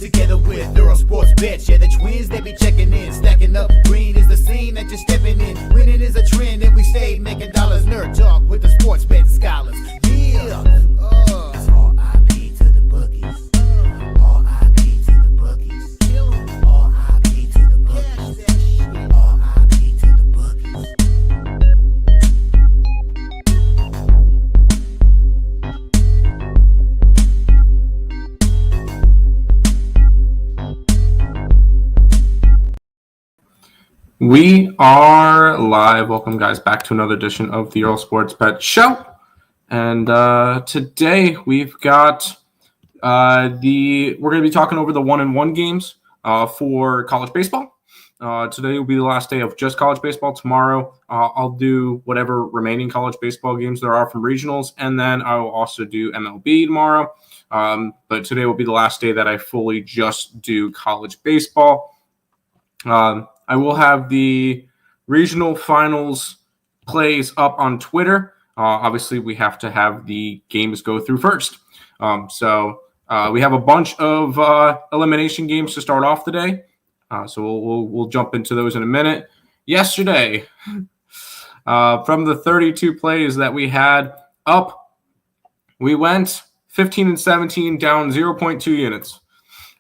together with Earle Sports Bets. Yeah, the twins, they be checking in, stacking up. Green is the scene that you're stepping in. Winning is a trend, and we stay making dollars. Nerd talk with the sports bet scholars. Yeah, R.I.P. to the bookies. R.I.P. to the bookies. R.I.P. to the bookies. R.I.P. to the bookies. We are live. Welcome, guys, back to another edition of the Earle Sports Bet Show. And today we've got we're going to be talking over the 1-1 games for college baseball. Today will be the last day of just college baseball. Tomorrow I'll do whatever remaining college baseball games there are from regionals, and then I will also do MLB tomorrow. But today will be the last day that I fully just do college baseball. I will have the regional finals plays up on Twitter. Obviously, we have to have the games go through first. So we have a bunch of elimination games to start off today. So we'll jump into those in a minute. Yesterday, from the 32 plays that we had up, we went 15-17, down 0.2 units.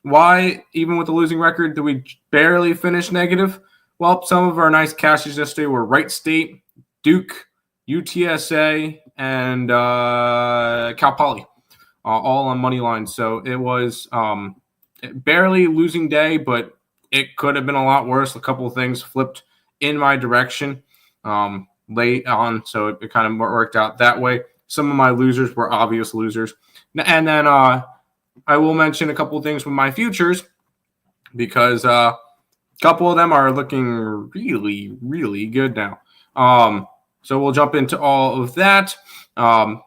Why, even with the losing record, did we barely finish negative? Well, some of our nice cashes yesterday were Wright State, Duke, UTSA, and Cal Poly, all on money line. So it was barely losing day, but it could have been a lot worse. A couple of things flipped in my direction late on, so it kind of worked out that way. Some of my losers were obvious losers. And then I will mention a couple of things with my futures because a couple of them are looking really, really good now. So we'll jump into all of that. On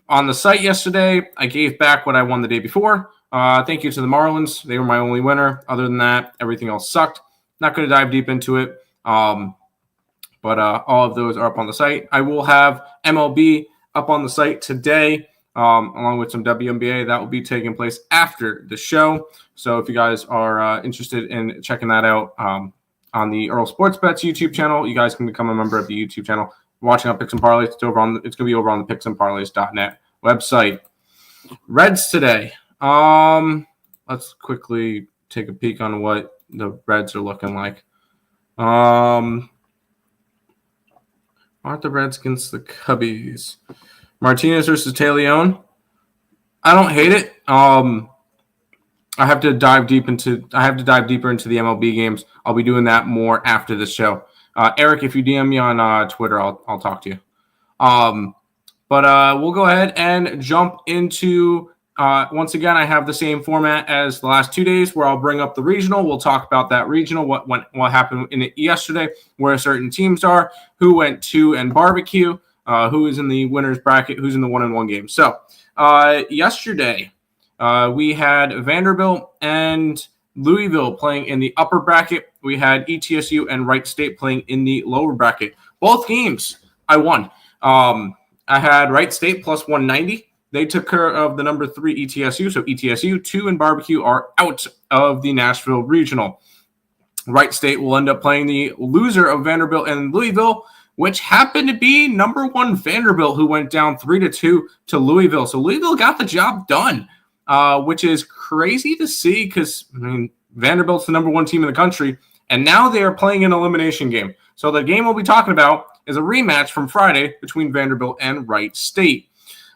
the site yesterday, I gave back what I won the day before. Thank you to the Marlins. They were my only winner. Other than that, everything else sucked. Not going to dive deep into it. But all of those are up on the site. I will have MLB up on the site today. Along with some WNBA. That will be taking place after the show. So if you guys are interested in checking that out on the Earle Sports Bets YouTube channel, you guys can become a member of the YouTube channel. Watching on Picks and Parleys, it's going to be over on the picksandparleys.net website. Reds today. Let's quickly take a peek on what the Reds are looking like. Aren't the Reds against the Cubbies? Martinez versus Leon. I don't hate it. I have to dive deeper into the MLB games. I'll be doing that more after the show. Eric, if you DM me on Twitter, I'll talk to you. But we'll go ahead and jump into. Once again, I have the same format as the last 2 days, where I'll bring up the regional. We'll talk about that regional, what happened in it yesterday, where certain teams are, who went to and barbecue. Who is in the winner's bracket, who's in the 1-1 game. So yesterday, we had Vanderbilt and Louisville playing in the upper bracket. We had ETSU and Wright State playing in the lower bracket. Both games I won. I had Wright State plus 190. They took care of the number 3 ETSU. So ETSU, 2 and barbecue are out of the Nashville regional. Wright State will end up playing the loser of Vanderbilt and Louisville, which happened to be number 1 Vanderbilt, who went down 3-2 to Louisville. So Louisville got the job done, which is crazy to see because, Vanderbilt's the number 1 team in the country, and now they are playing an elimination game. So the game we'll be talking about is a rematch from Friday between Vanderbilt and Wright State.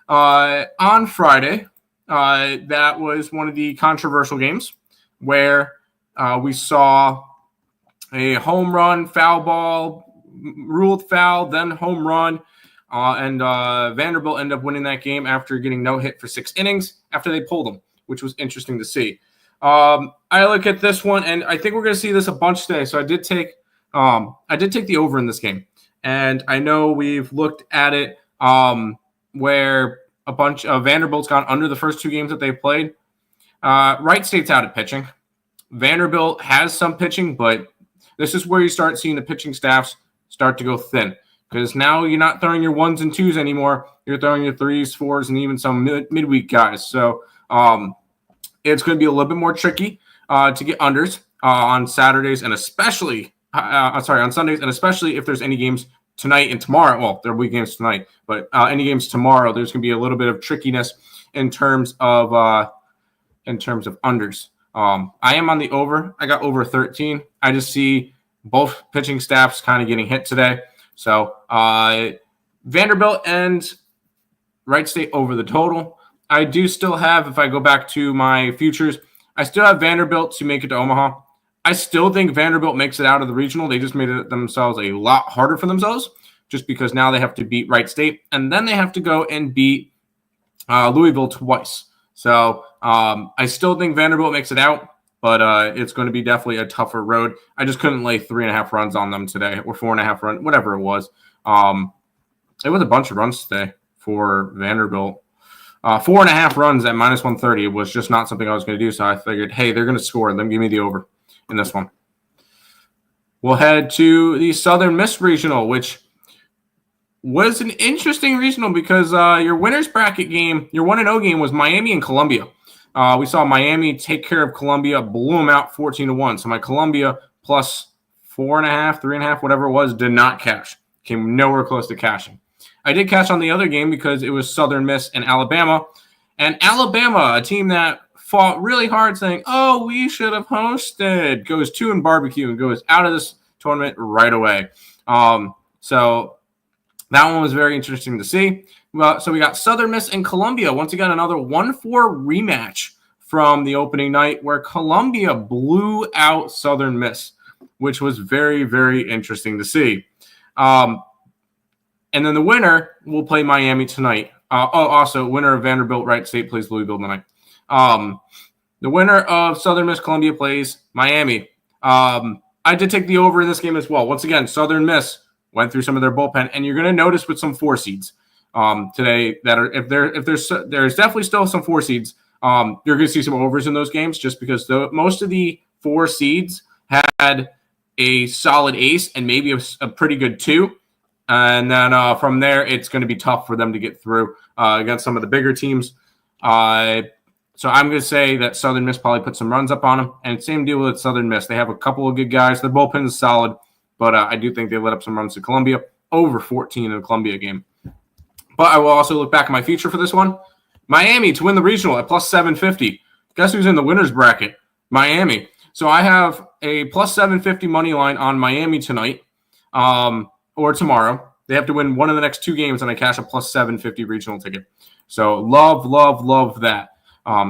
On Friday, that was one of the controversial games where we saw a home run, foul ball, ruled foul, then home run, and Vanderbilt ended up winning that game after getting no hit for 6 innings after they pulled them, which was interesting to see. I look at this one, and I think we're going to see this a bunch today. So I did take the over in this game, and I know we've looked at it where a bunch of Vanderbilt's gone under the first 2 games that they've played. Wright State's out at pitching. Vanderbilt has some pitching, but this is where you start seeing the pitching staffs start to go thin, because now you're not throwing your 1s and 2s anymore. You're throwing your 3s, 4s, and even some midweek guys. So It's going to be a little bit more tricky to get unders on Saturdays and especially on Sundays, and especially if there's any games tonight and tomorrow. Well, there will be games tonight, but any games tomorrow, there's going to be a little bit of trickiness in terms of unders. I am on the over. I got over 13. I just see both pitching staffs kind of getting hit today. So Vanderbilt and Wright State over the total. I do still have, if I go back to my futures, I still have Vanderbilt to make it to Omaha. I still think Vanderbilt makes it out of the regional. They just made it themselves a lot harder for themselves just because now they have to beat Wright State, and then they have to go and beat Louisville twice. So I still think Vanderbilt makes it out, but it's going to be definitely a tougher road. I just couldn't lay 3.5 runs on them today, or 4.5 runs, whatever it was. It was a bunch of runs today for Vanderbilt. 4.5 runs at minus 130 was just not something I was going to do. So I figured, hey, they're going to score. Let me give me the over in this one. We'll head to the Southern Miss Regional, which was an interesting regional because your winner's bracket game, your 1-0 game was Miami and Columbia. We saw Miami take care of Columbia, blew them out 14-1. So my Columbia plus 4.5, 3.5, whatever it was, did not cash. Came nowhere close to cashing. I did cash on the other game because it was Southern Miss and Alabama. And Alabama, a team that fought really hard saying, oh, we should have hosted, goes 2 in barbecue and goes out of this tournament right away. So that one was very interesting to see. Well, so we got Southern Miss and Columbia. Once again, another 1-4 rematch from the opening night where Columbia blew out Southern Miss, which was very, very interesting to see. And then the winner will play Miami tonight. Also, winner of Vanderbilt Wright State plays Louisville tonight. The winner of Southern Miss Columbia plays Miami. I did take the over in this game as well. Once again, Southern Miss went through some of their bullpen, and you're going to notice with some 4 seeds today that are if there's definitely still some 4 seeds. You're going to see some overs in those games just because most of the 4 seeds had a solid ace and maybe a pretty good 2. And then from there, it's going to be tough for them to get through against some of the bigger teams. So I'm going to say that Southern Miss probably put some runs up on them. And same deal with Southern Miss. They have a couple of good guys. Their bullpen is solid. But I do think they let up some runs to Columbia, over 14 in the Columbia game. But I will also look back at my future for this one. Miami to win the regional at plus 750. Guess who's in the winner's bracket? Miami. So I have a plus 750 money line on Miami tonight. Or tomorrow. They have to win one of the next 2 games, and I cash a plus 750 regional ticket. So love that.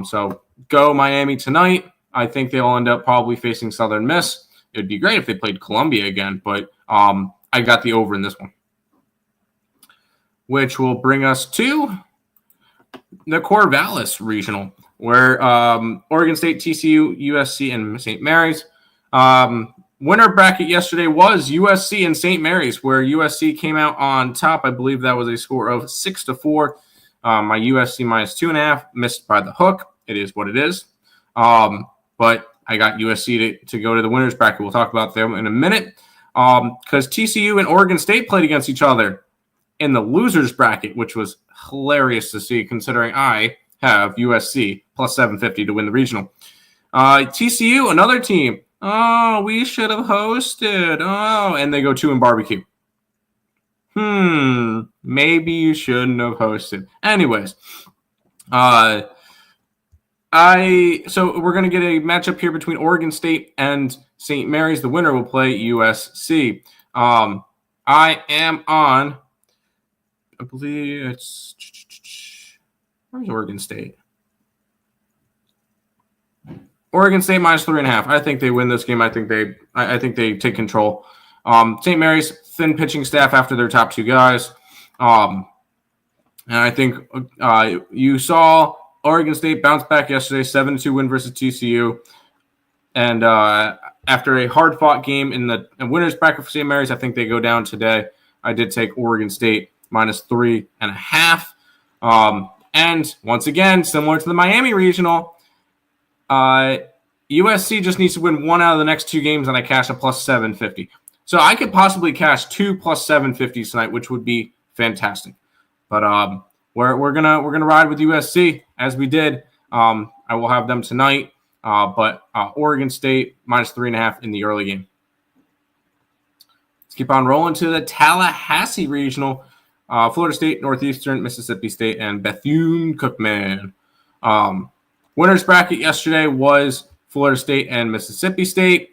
So go Miami tonight. I think they'll end up probably facing Southern Miss. It would be great if they played Columbia again, but I got the over in this one. Which will bring us to the Corvallis Regional, where Oregon State, TCU, USC, and St. Mary's. Winner bracket yesterday was USC and St. Mary's, where USC came out on top. I believe that was a score of 6-4. My USC minus 2.5 missed by the hook. It is what it is. But I got USC to go to the winners bracket. We'll talk about them in a minute. Because TCU and Oregon State played against each other in the losers bracket, which was hilarious to see considering I have USC plus 750 to win the regional. TCU, another team. Oh, we should have hosted. Oh, and they go 2 in barbecue. Maybe you shouldn't have hosted. Anyways, so we're going to get a matchup here between Oregon State and St. Mary's. The winner will play USC. I am on, I believe it's, where's Oregon State? Oregon State minus 3.5. I think they win this game. I think they take control. St. Mary's thin pitching staff after their top 2 guys. And I think you saw Oregon State bounce back yesterday, 7-2 win versus TCU. And after a hard-fought game in the winners bracket for St. Mary's, I think they go down today. I did take Oregon State minus 3.5. And once again, similar to the Miami Regional, USC just needs to win 1 out of the next 2 games, and I cash a plus 750. So I could possibly cash 2 plus 750s tonight, which would be fantastic. But we're gonna ride with USC as we did. I I will have them tonight, but Oregon State -3.5 in the early game. Let's keep on rolling to the Tallahassee Regional. Florida State, Northeastern, Mississippi State, and Bethune-Cookman. Winners bracket yesterday was Florida State and Mississippi State,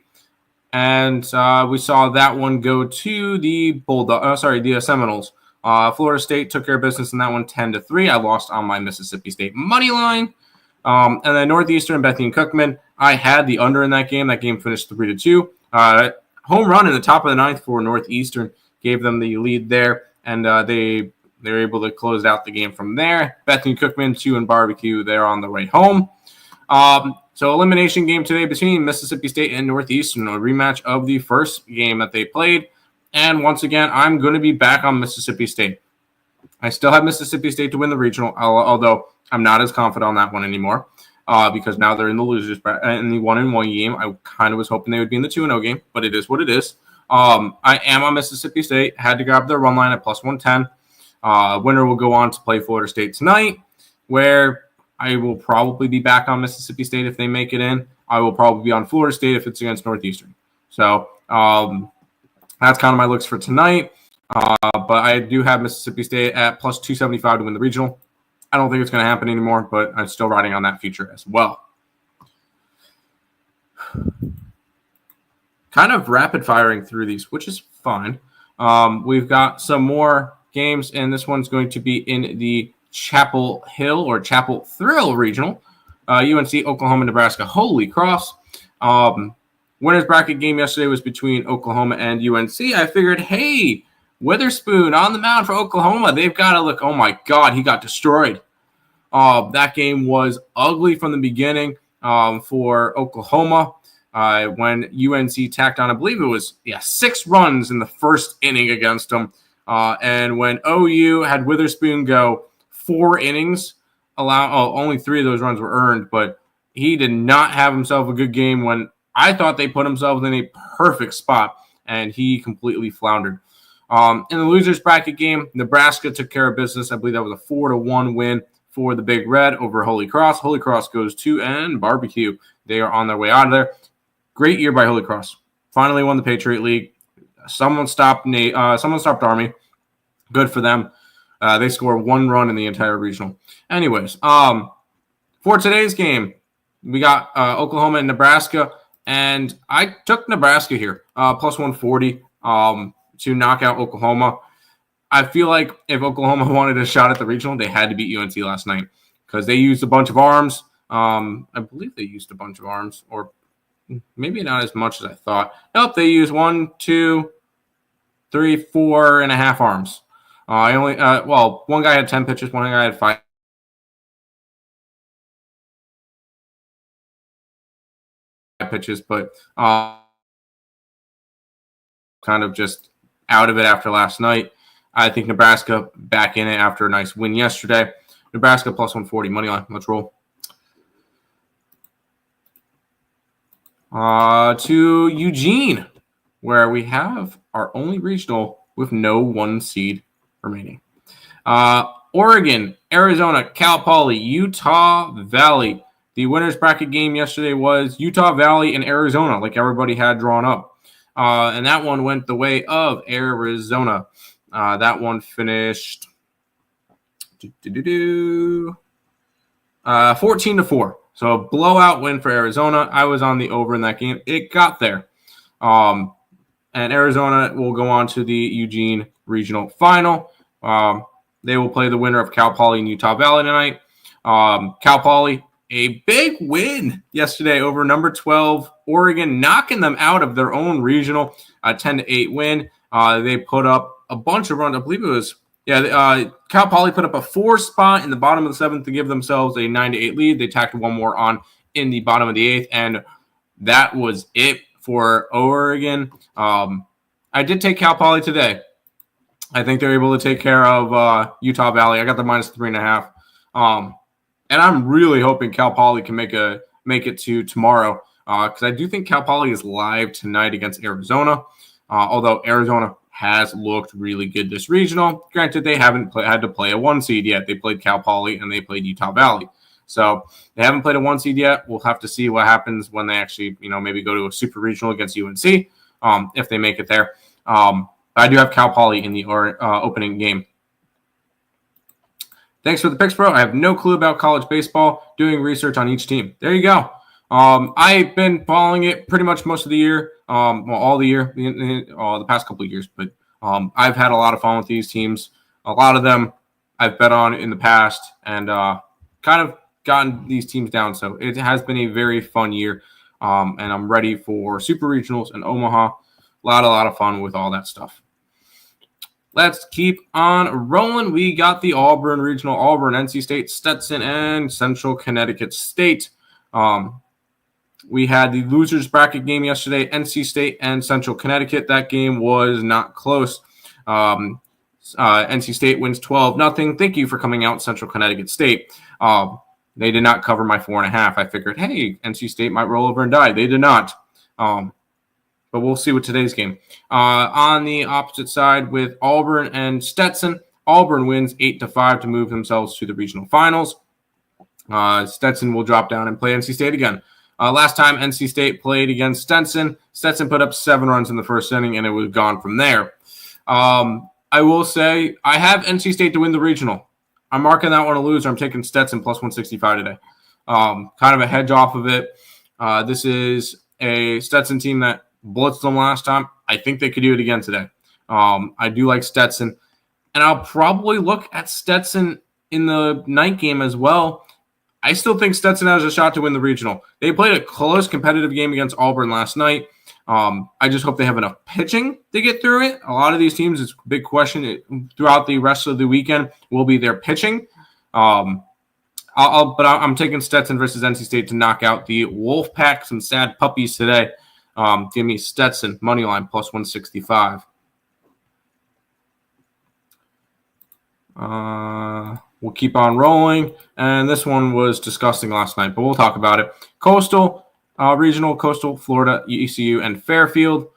and we saw that one go to the the Seminoles. Florida State took care of business in that one 10-3. I lost on my Mississippi State money line. And then Northeastern and Bethune-Cookman, I had the under in that game. That game finished 3-2. Home run in the top of the ninth for Northeastern gave them the lead there, and they were able to close out the game from there. Bethune-Cookman, 2 and barbecue, they're on the way home. So elimination game today between Mississippi State and Northeastern, a rematch of the first game that they played. And once again, I'm going to be back on Mississippi State. I still have Mississippi State to win the regional, although I'm not as confident on that one anymore because now they're in the losers in the 1-1 game. I kind of was hoping they would be in the 2-0 game, but it is what it is. I am on Mississippi State. Had to grab their run line at +110. Winner will go on to play Florida State tonight, where I will probably be back on Mississippi State if they make it in. I will probably be on Florida State if it's against Northeastern. So that's kind of my looks for tonight. But I do have Mississippi State at +275 to win the regional. I don't think it's going to happen anymore, but I'm still riding on that future as well. Kind of rapid firing through these, which is fine. We've got some more games, and this one's going to be in the Chapel Hill or Chapel Thrill Regional. UNC, Oklahoma, Nebraska, Holy Cross. Winners bracket game yesterday was between Oklahoma and UNC. I figured, hey, Witherspoon on the mound for Oklahoma. They've got to look, oh my God, he got destroyed. That game was ugly from the beginning for Oklahoma. When UNC tacked on, I believe it was 6 runs in the first inning against them. And when OU had Witherspoon go 4 innings, only 3 of those runs were earned, but he did not have himself a good game when I thought they put themselves in a perfect spot, and he completely floundered. In the losers bracket game, Nebraska took care of business. I believe that was a 4-1 win for the Big Red over Holy Cross. Holy Cross goes 2 and barbecue. They are on their way out of there. Great year by Holy Cross. Finally won the Patriot League. Someone stopped Army. Good for them. They scored 1 run in the entire regional. Anyways, for today's game, we got Oklahoma and Nebraska, and I took Nebraska here, +140 to knock out Oklahoma. I feel like if Oklahoma wanted a shot at the regional, they had to beat UNC last night because they used a bunch of arms. I believe they used a bunch of arms, or maybe not as much as I thought. Nope, they used 1, 2, 3, 4.5 arms. One guy had 10 pitches, one guy had 5 pitches, but kind of just out of it after last night. I think Nebraska back in it after a nice win yesterday. Nebraska +140 money line. Let's roll. To Eugene, where we have our only regional with no 1 seed remaining. Oregon, Arizona, Cal Poly, Utah Valley. The winners bracket game yesterday was Utah Valley and Arizona, like everybody had drawn up. And that one went the way of Arizona. That one finished 14-4. So a blowout win for Arizona. I was on the over in that game. It got there. And Arizona will go on to the Eugene Regional Final. They will play the winner of Cal Poly and Utah Valley tonight. Cal Poly, a big win yesterday over number 12 Oregon, knocking them out of their own regional, 10-8 win. They put up a bunch of runs. I believe it was, Cal Poly put up a 4 spot in the bottom of the 7th to give themselves a 9-8 lead. They tacked 1 more on in the bottom of the 8th, and that was it for Oregon. I did take Cal Poly today. I think they're able to take care of Utah Valley. I got the -3.5. And I'm really hoping Cal Poly can make it to tomorrow because I do think Cal Poly is live tonight against Arizona, although Arizona has looked really good this regional. Granted, they haven't had to play a 1 seed yet. They played Cal Poly and they played Utah Valley. So they haven't played a 1 seed yet. We'll have to see what happens when they actually, maybe go to a super regional against UNC, if they make it there. I do have Cal Poly in the opening game. Thanks for the picks, bro. I have no clue about college baseball. Doing research on each team. There you go. I've been following it pretty much most of the year. All the year, the past couple of years. But I've had a lot of fun with these teams. A lot of them I've bet on in the past, and kind of gotten these teams down. So it has been a very fun year, and I'm ready for super regionals in Omaha. A lot of fun with all that stuff. Let's keep on rolling. We got the Auburn Regional, Auburn, NC State, Stetson, and Central Connecticut State. We had the losers bracket game yesterday, NC State and Central Connecticut. That game was not close. NC State wins 12-0. Thank you for coming out, Central Connecticut State. They did not cover my 4.5. I figured, hey, NC State might roll over and die. They did not. But we'll see with today's game. On the opposite side with Auburn and Stetson, Auburn wins 8-5 to move themselves to the regional finals. Stetson will drop down and play NC State again. Last time NC State played against Stetson put up 7 runs in the first inning, and it was gone from there. I will say I have NC State to win the regional. I'm marking that one a loser. I'm taking Stetson plus 165 today. Kind of a hedge off of it. This is a Stetson team that blitzed them last time. I think they could do it again today. I do like Stetson. And I'll probably look at Stetson in the night game as well. I still think Stetson has a shot to win the regional. They played a close competitive game against Auburn last night. I just hope they have enough pitching to get through it. A lot of these teams, it's a big question throughout the rest of the weekend, will be their pitching. But I'm taking Stetson versus NC State to knock out the Wolfpack, some sad puppies today. Give me Stetson, money line, plus 165. We'll keep on rolling. And this one was disgusting last night, but we'll talk about it. Coastal, Regional, Coastal, Florida, ECU, and Fairfield.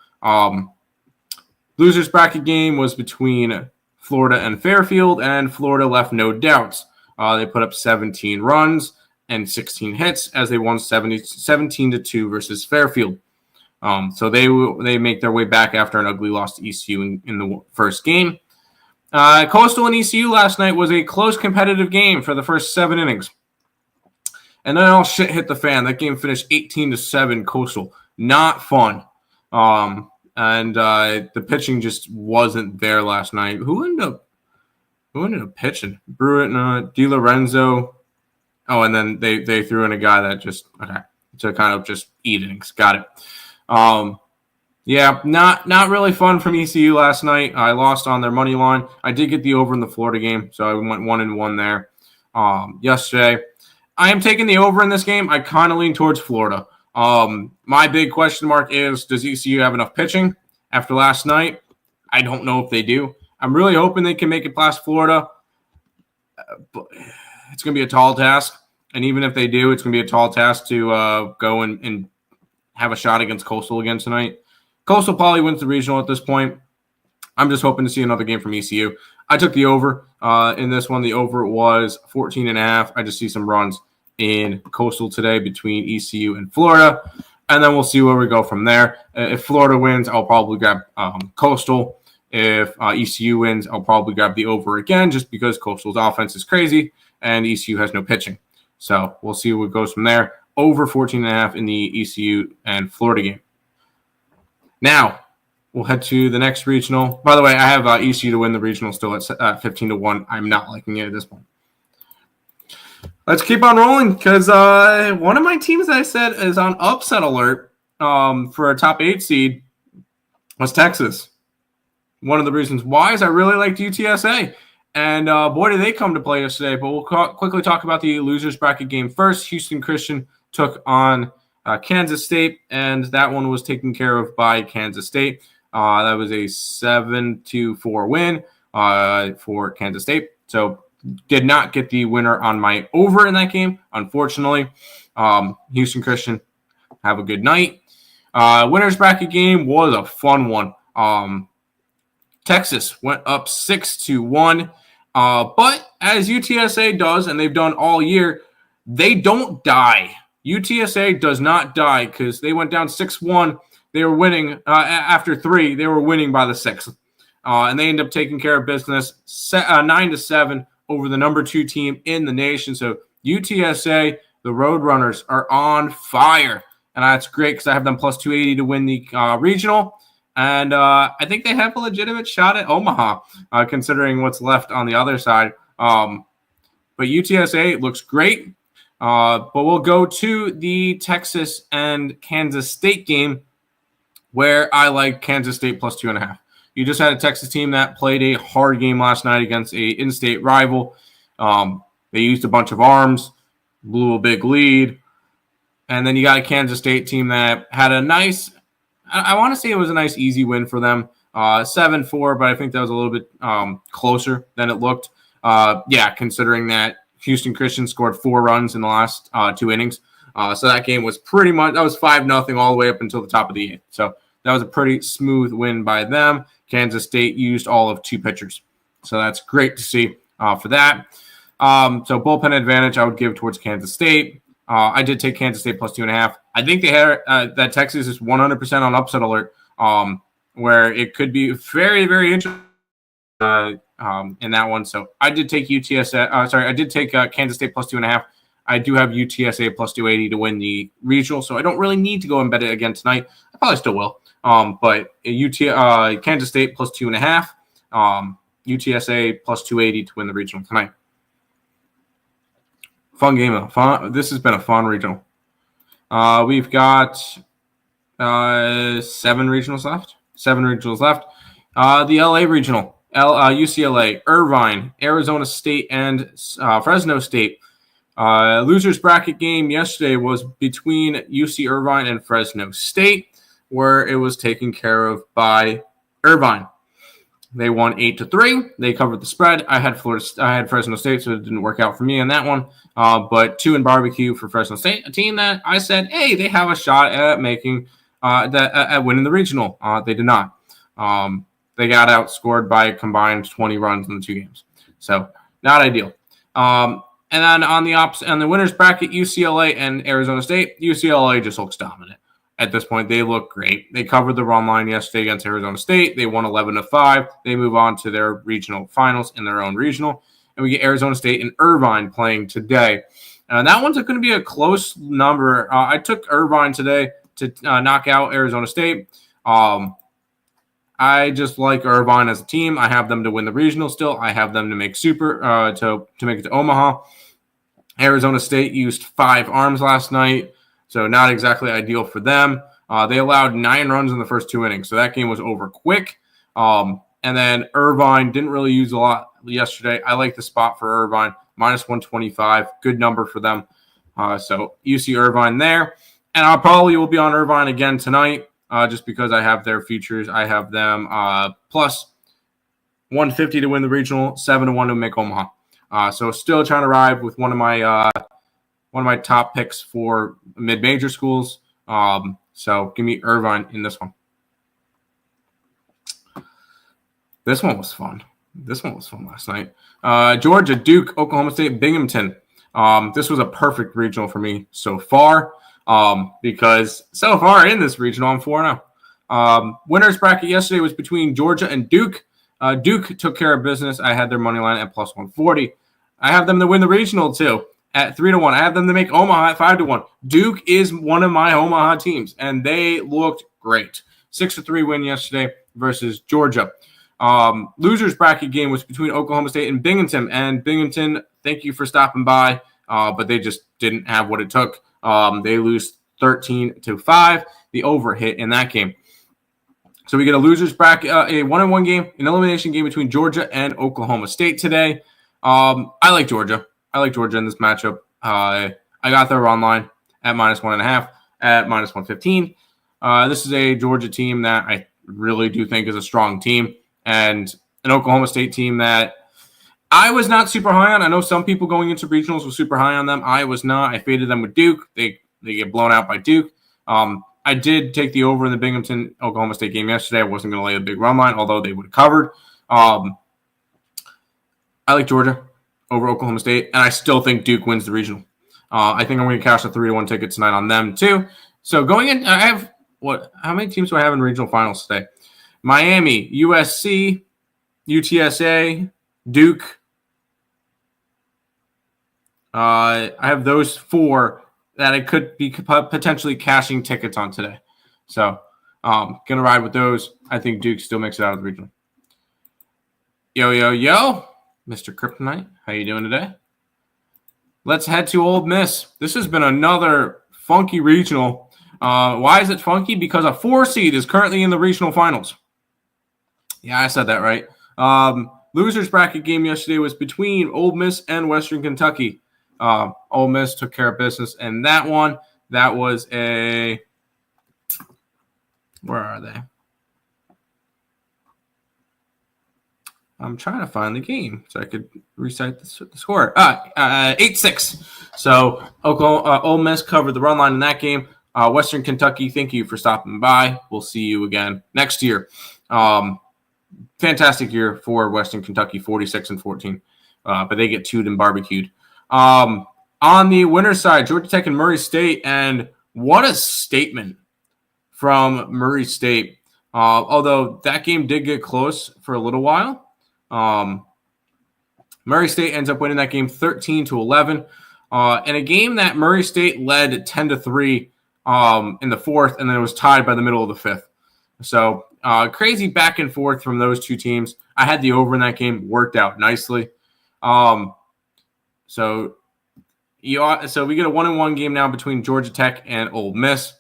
Losers bracket game was between Florida and Fairfield, and Florida left no doubts. They put up 17 runs and 16 hits as they won 17-2 versus Fairfield. So they make their way back after an ugly loss to ECU in the first game. Coastal and ECU last night was a close competitive game for the first 7 innings. And then all shit hit the fan. That game finished 18-7 Coastal. Not fun. And the pitching just wasn't there last night. Who ended up pitching? Bruitt, Di Lorenzo. Oh, and then they threw in a guy that to kind of just eat innings. Got it. Yeah, not really fun from ECU last night. I lost on their money line. I did get the over in the Florida game, so I went 1-1 there yesterday. I am taking the over in this game. I kind of lean towards Florida. My big question mark is, does ECU have enough pitching after last night? I don't know if they do. I'm really hoping they can make it past Florida. But it's going to be a tall task. And even if they do, it's going to be a tall task to go and have a shot against Coastal again tonight. Coastal probably wins the regional at this point. I'm just hoping to see another game from ECU. I took the over in this one. The over was 14.5. I just see some runs in Coastal today between ECU and Florida. And then we'll see where we go from there. If Florida wins, I'll probably grab Coastal. If ECU wins, I'll probably grab the over again just because Coastal's offense is crazy and ECU has no pitching. So we'll see what goes from there. Over 14.5 in the ECU and Florida game. Now, we'll head to the next regional. By the way, I have ECU to win the regional still at 15-1. I'm not liking it at this point. Let's keep on rolling because one of my teams that I said is on upset alert for a top 8 seed was Texas. One of the reasons why is I really liked UTSA. And boy, did they come to play yesterday. But we'll quickly talk about the losers bracket game first. Houston Christian took on Kansas State, and that one was taken care of by Kansas State. That was a 7-4 win for Kansas State. So did not get the winner on my over in that game, unfortunately. Houston Christian, have a good night. Winners bracket game was a fun one. Texas went up 6-1. But as UTSA does, and they've done all year, they don't die. UTSA does not die because they went down 6-1. They were winning after 3. They were winning by the 6th. And they end up taking care of business 9-7 over the number 2 team in the nation. So UTSA, the Roadrunners, are on fire. And that's great because I have them plus 280 to win the regional. And I think they have a legitimate shot at Omaha, considering what's left on the other side. But UTSA looks great. But we'll go to the Texas and Kansas State game where I like Kansas State plus 2.5. You just had a Texas team that played a hard game last night against a in-state rival. They used a bunch of arms, blew a big lead. And then you got a Kansas State team that had a nice, I want to say it was a nice easy win for them. 7-4, but I think that was a little bit closer than it looked. Considering that Houston Christian scored 4 runs in the last 2 innings. So that game was pretty much, that was 5-0 all the way up until the top of the 8th. So that was a pretty smooth win by them. Kansas State used all of 2 pitchers. So that's great to see for that. So bullpen advantage I would give towards Kansas State. I did take Kansas State plus 2.5. I think they had that Texas is 100% on upset alert, where it could be very, very interesting in that one. So I did take I did take Kansas State plus 2.5. I do have UTSA plus 280 to win the regional, so I don't really need to go and bet it again tonight. I probably still will. But Kansas State plus 2.5, UTSA plus 280 to win the regional tonight. Fun game though. This has been a fun regional. We've got 7 regionals left. The LA regional, UCLA, Irvine, Arizona State, and Fresno State. Losers bracket game yesterday was between UC Irvine and Fresno State, where it was taken care of by Irvine. They won 8-3. They covered the spread. I had Fresno State, so it didn't work out for me on that one. But 2 in barbecue for Fresno State, a team that I said, hey, they have a shot at making at winning the regional. They did not. They got outscored by a combined 20 runs in the 2 games, so not ideal. And then on the winners bracket, UCLA and Arizona State. UCLA just looks dominant. At this point, they look great. They covered the run line yesterday against Arizona State. They won 11-5. They move on to their regional finals in their own regional. And we get Arizona State and Irvine playing today. That one's going to be a close number. I took Irvine today to knock out Arizona State. I just like Irvine as a team. I have them to win the regional still. I have them to make to make it to Omaha. Arizona State used 5 arms last night. So not exactly ideal for them. They allowed 9 runs in the first 2 innings, so that game was over quick. And then Irvine didn't really use a lot yesterday. I like the spot for Irvine, minus 125, good number for them. So UC Irvine there. And I probably will be on Irvine again tonight just because I have their futures. I have them plus 150 to win the regional, 7-1 to make Omaha. So still trying to ride with one of my top picks for mid-major schools. So give me Irvine in this one. This one was fun. Last night. Georgia, Duke, Oklahoma State, Binghamton. This was a perfect regional for me so far because so far in this regional, I'm 4-0. Winners bracket yesterday was between Georgia and Duke. Duke took care of business. I had their money line at plus 140. I have them to win the regional too. At 3-1. I have them to make Omaha at 5-1. Duke is one of my Omaha teams, and they looked great. 6-3 win yesterday versus Georgia. Losers bracket game was between Oklahoma State and Binghamton. And Binghamton, thank you for stopping by, but they just didn't have what it took. They lose 13-5. The over hit in that game. So we get a losers bracket, a 1-1 game, an elimination game between Georgia and Oklahoma State today. I like Georgia. In this matchup. I got their run line at minus 1.5 at minus 115. This is a Georgia team that I really do think is a strong team, and an Oklahoma State team that I was not super high on. I know some people going into regionals were super high on them. I was not. I faded them with Duke. They get blown out by Duke. I did take the over in the Binghamton Oklahoma State game yesterday. I wasn't going to lay a big run line, although they would have covered. I like Georgia over Oklahoma State, and I still think Duke wins the regional. I think I'm going to cash a 3-1 ticket tonight on them too. So going in, I have how many teams do I have in regional finals today? Miami, USC, UTSA, Duke. I have those 4 that I could be potentially cashing tickets on today. So going to ride with those. I think Duke still makes it out of the regional. Yo, Mr. Kryptonite. How you doing today? Let's head to Ole Miss. This has been another funky regional. Why is it funky? Because a 4 seed is currently in the regional finals. Yeah, I said that right. Losers bracket game yesterday was between Ole Miss and Western Kentucky. Ole Miss took care of business in that one. That was a – where are they? I'm trying to find the game so I could recite the score. 8-6. So Ole Miss covered the run line in that game. Western Kentucky, thank you for stopping by. We'll see you again next year. Fantastic year for Western Kentucky, 46-14. But they get 2'd and barbecued. On the winner's side, Georgia Tech and Murray State. And what a statement from Murray State. Although that game did get close for a little while. Murray State ends up winning that game 13-11. In a game that Murray State led 10-3 in the 4th, and then it was tied by the middle of the 5th. So crazy back and forth from those two teams. I had the over in that game, worked out nicely. So we get a 1-1 game now between Georgia Tech and Ole Miss.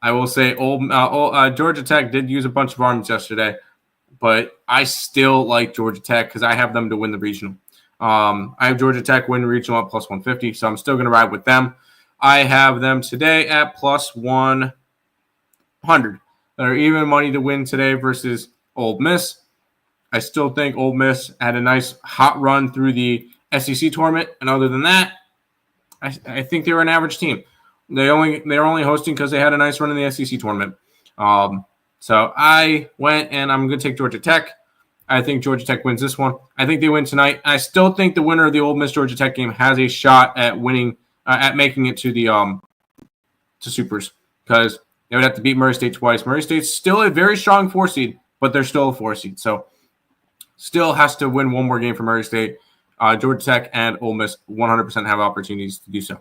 I will say Georgia Tech did use a bunch of arms yesterday, but I still like Georgia Tech because I have them to win the regional. I have Georgia Tech win regional at plus 150, so I'm still going to ride with them. I have them today at plus 100. They're even money to win today versus Ole Miss. I still think Ole Miss had a nice hot run through the SEC tournament, and other than that, I think they were an average team. They're only hosting because they had a nice run in the SEC tournament. So I went and I'm going to take Georgia Tech. I think Georgia Tech wins this one. I think they win tonight. I still think the winner of the Ole Miss Georgia Tech game has a shot at winning, at making it to the to Supers, because they would have to beat Murray State twice. Murray State's still a very strong 4 seed, but they're still a 4 seed. So still has to win one more game for Murray State. Georgia Tech and Ole Miss 100% have opportunities to do so.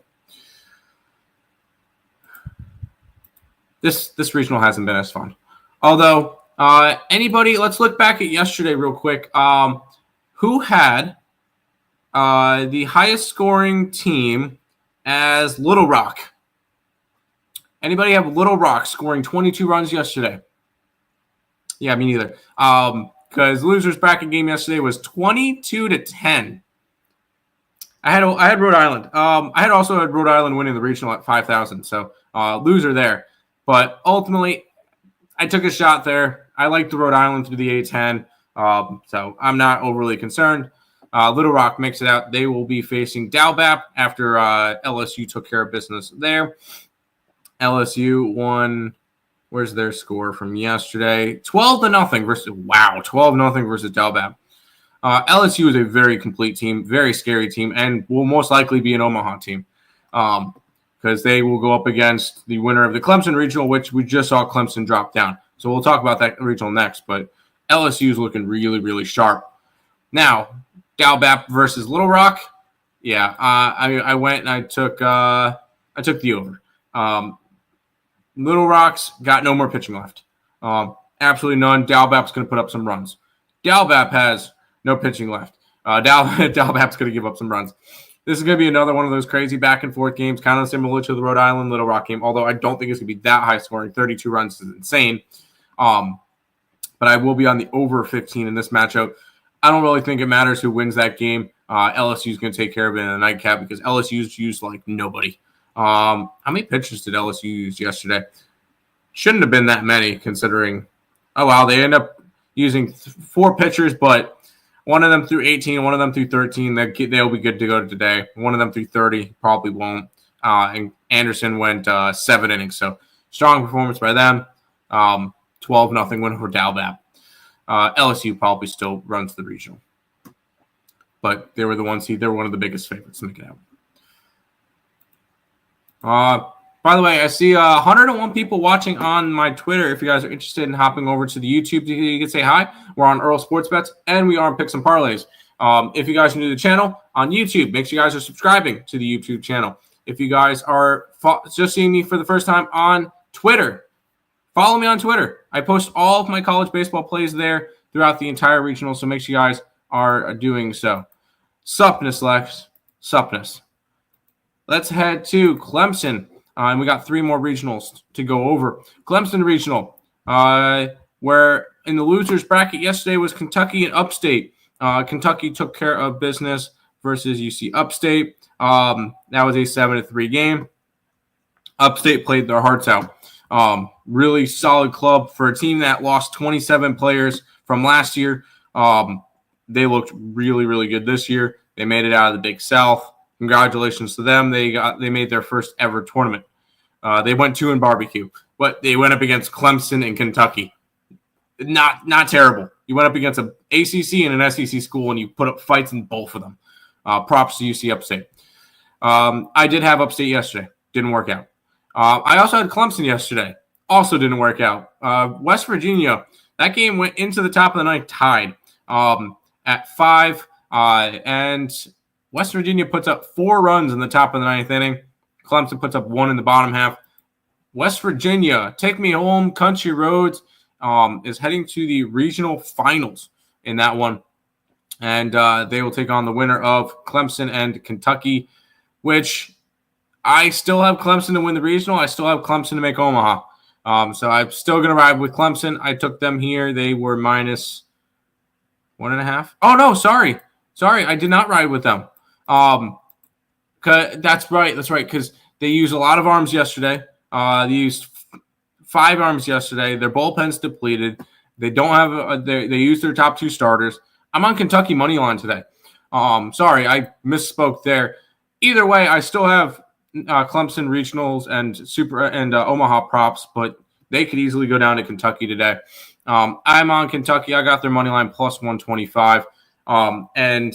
This regional hasn't been as fun. Although, let's look back at yesterday real quick. Who had the highest scoring team as Little Rock? Anybody have Little Rock scoring 22 runs yesterday? Yeah, me neither. Because losers bracket game yesterday was 22-10. I had Rhode Island. I had also had Rhode Island winning the regional at 5,000. So loser there. But ultimately, I took a shot there. I like the Rhode Island through the A10. So I'm not overly concerned. Little Rock makes it out. They will be facing Dalbap after LSU took care of business there. LSU won. Where's their score from yesterday? 12-0 versus 12-0 versus Dalbap. LSU is a very complete team, very scary team, and will most likely be an Omaha team because they will go up against the winner of the Clemson regional, which we just saw Clemson drop down. So we'll talk about that regional next, but LSU is looking really, really sharp. Now, Dalbap versus Little Rock. Yeah, I went and I took the over. Little Rock's got no more pitching left. Absolutely none. Dalbap's going to put up some runs. Dalbap has no pitching left. Dalbap's going to give up some runs. This is going to be another one of those crazy back-and-forth games, kind of similar to the Rhode Island Little Rock game, although I don't think it's going to be that high scoring. 32 runs is insane. But I will be on the over 15 in this matchup. I don't really think it matters who wins that game. LSU is going to take care of it in the nightcap because LSU's used like nobody. How many pitchers did LSU use yesterday? Shouldn't have been that many considering. Oh, wow. They end up using 4 pitchers, but one of them threw 18, one of them threw 13. They'll be good to go today. One of them threw 30, probably won't. And Anderson went 7 innings. So strong performance by them. 12-0 win over Dalbap. LSU probably still runs the regional. But they were the 1 seed. They were one of the biggest favorites to make it out. By the way, I see 101 people watching on my Twitter. If you guys are interested in hopping over to the YouTube, you can say hi. We're on Earle Sports Bets, and we are on Picks and Parleys. If you guys are new to the channel on YouTube, make sure you guys are subscribing to the YouTube channel. If you guys are just seeing me for the first time on Twitter, follow me on Twitter. I post all of my college baseball plays there throughout the entire regional, so make sure you guys are doing so. Suppness, Lex. Suppness. Let's head to Clemson. And we got 3 more regionals to go over. Clemson Regional, where in the losers bracket yesterday was Kentucky and Upstate. Kentucky took care of business versus UC Upstate. That was a 7-3 game. Upstate played their hearts out. Really solid club for a team that lost 27 players from last year. They looked really, really good this year. They made it out of the Big South. Congratulations to them. They made their first ever tournament. They went 2 in barbecue, but they went up against Clemson and Kentucky. Not terrible. You went up against an ACC and an SEC school, and you put up fights in both of them. Props to UC Upstate. I did have Upstate yesterday. Didn't work out. I also had Clemson yesterday. Also didn't work out. West Virginia, that game went into the top of the ninth tied at 5. And West Virginia puts up 4 runs in the top of the ninth inning. Clemson puts up 1 in the bottom half. West Virginia, take me home, country roads, is heading to the regional finals in that one. And they will take on the winner of Clemson and Kentucky, which I still have Clemson to win the regional. I still have Clemson to make Omaha. So I'm still going to ride with Clemson. I took them here. They were minus 1.5. Oh, no, sorry. I did not ride with them. That's right, because they used a lot of arms yesterday. They used 5 arms yesterday. Their bullpen's depleted. They don't have they used their top 2 starters. I'm on Kentucky money line today. Sorry, I misspoke there. Either way, I still have Clemson regionals and Omaha props, but they could easily go down to Kentucky today. I'm on Kentucky. I got their money line plus 125, and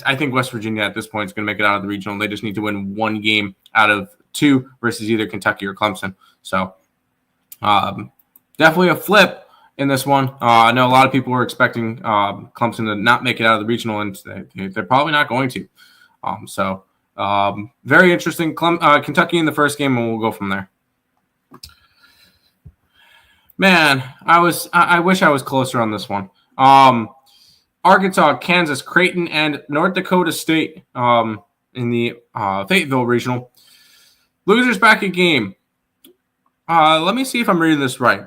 I think West Virginia at this point is going to make it out of the regional. They just need to win 1 game out of 2 versus either Kentucky or Clemson. So definitely a flip in this one. I know a lot of people were expecting Clemson to not make it out of the regional, and they're probably not going to. Very interesting. Kentucky in the first game, and we'll go from there. Man, I wish I was closer on this one. Arkansas, Kansas, Creighton, and North Dakota State in the Fayetteville Regional. Losers bracket game. Let me see if I'm reading this right.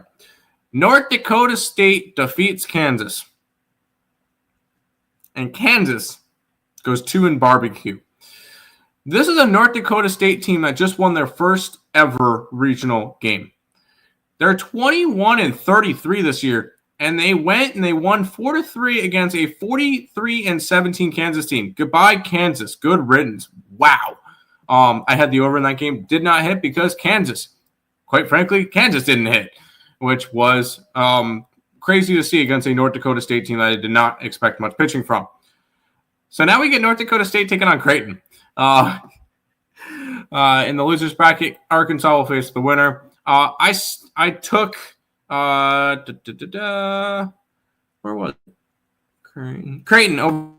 North Dakota State defeats Kansas. And Kansas goes 2 in barbecue. This is a North Dakota State team that just won their first ever regional game. They're 21-33 this year. And they went and they won 4-3 against a 43-17 Kansas team. Goodbye, Kansas. Good riddance. Wow. I had the over in that game. Did not hit because Kansas, quite frankly, Kansas didn't hit, which was crazy to see against a North Dakota State team that I did not expect much pitching from. So now we get North Dakota State taking on Creighton. In the losers bracket, Arkansas will face the winner. I took... where was it? Creighton.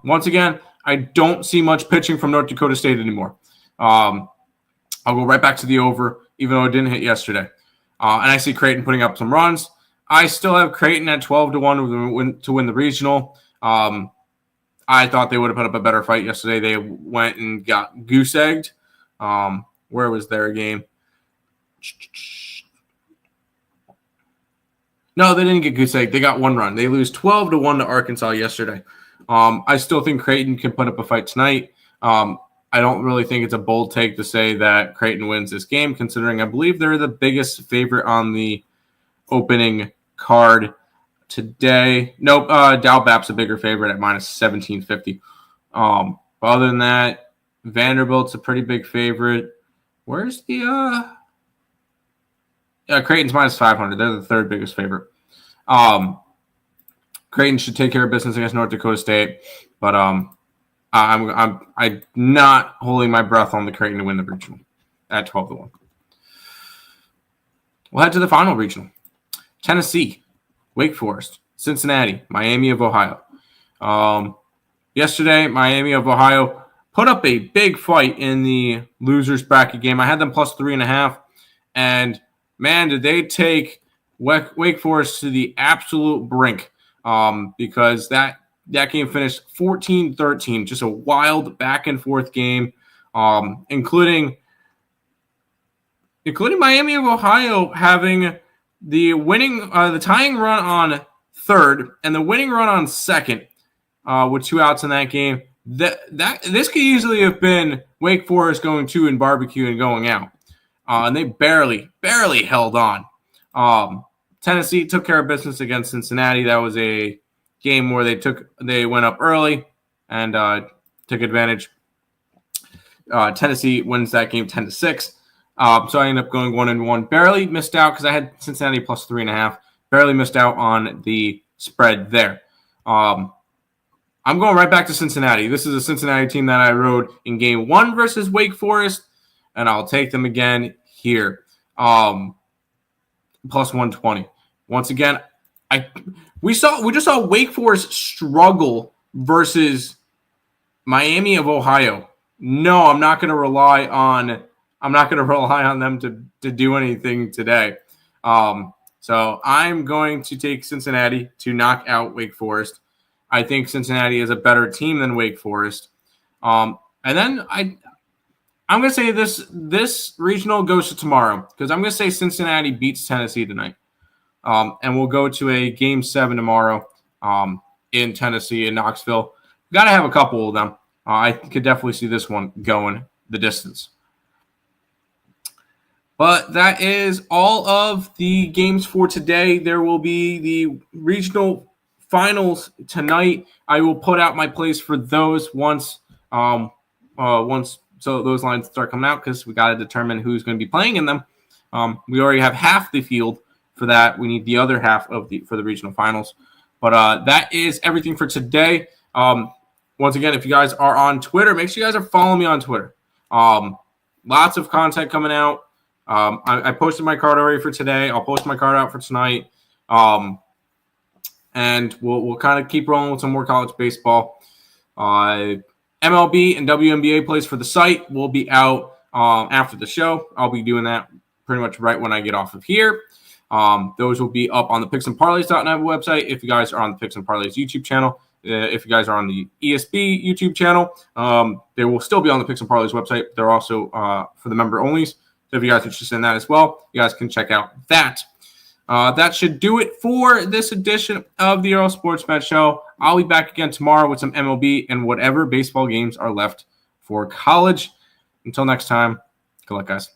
Once again, I don't see much pitching from North Dakota State anymore. I'll go right back to the over, even though it didn't hit yesterday. And I see Creighton putting up some runs. I still have Creighton at 12-1 to win the regional. I thought they would have put up a better fight yesterday. They went and got goose-egged. Where was their game? No, they didn't get goose-egged. They got 1 run. They lose 12-1 to Arkansas yesterday. I still think Creighton can put up a fight tonight. I don't really think it's a bold take to say that Creighton wins this game, considering I believe they're the biggest favorite on the opening card today. Nope, Dalbap's a bigger favorite at minus 1750. But other than that, Vanderbilt's a pretty big favorite. Where's the Creighton's minus 500. They're the 3rd biggest favorite. Creighton should take care of business against North Dakota State, but I'm not holding my breath on the Creighton to win the regional at 12-1. We'll head to the final regional. Tennessee, Wake Forest, Cincinnati, Miami of Ohio. Yesterday, Miami of Ohio put up a big fight in the losers bracket game. I had them plus 3.5, and man, did they take Wake Forest to the absolute brink, because that game finished 14-13, just a wild back and forth game, including Miami of Ohio having the tying run on third and the winning run on second, with 2 outs in that game. This could easily have been Wake Forest going 2 and barbecue and going out, and they barely held on. Tennessee took care of business against Cincinnati. That was a game where they went up early and took advantage. Tennessee wins that game 10-6. So I ended up going 1-1. Barely missed out because I had Cincinnati plus 3.5. Barely missed out on the spread there. I'm going right back to Cincinnati. This is a Cincinnati team that I rode in game 1 versus Wake Forest, and I'll take them again here. Plus 120. Once again, we just saw Wake Forest struggle versus Miami of Ohio. No, I'm not going to rely on them to do anything today. So I'm going to take Cincinnati to knock out Wake Forest. I think Cincinnati is a better team than Wake Forest. And then I'm going to say this regional goes to tomorrow, because I'm going to say Cincinnati beats Tennessee tonight. And we'll go to a game 7 tomorrow in Tennessee, in Knoxville. Got to have a couple of them. I could definitely see this one going the distance. But that is all of the games for today. There will be the regional finals tonight. I will put out my plays for those once those lines start coming out, because we got to determine who's going to be playing in them. We already have half the field for that. We need the other half for the regional finals. But that is everything for today. Once again, if you guys are on Twitter, make sure you guys are following me on Twitter. Lots of content coming out. I posted my card already for today. I'll post my card out for tonight. And we'll kind of keep rolling with some more college baseball. MLB and WNBA plays for the site will be out after the show. I'll be doing that pretty much right when I get off of here. Those will be up on the picksandparleys.net website if you guys are on the Picks and Parleys YouTube channel. If you guys are on the ESB YouTube channel, they will still be on the Picks and Parleys website. They're also for the member onlys. So if you guys are interested in that as well, you guys can check out that. That should do it for this edition of the Earle Sports Bet Show. I'll be back again tomorrow with some MLB and whatever baseball games are left for college. Until next time, good luck, guys.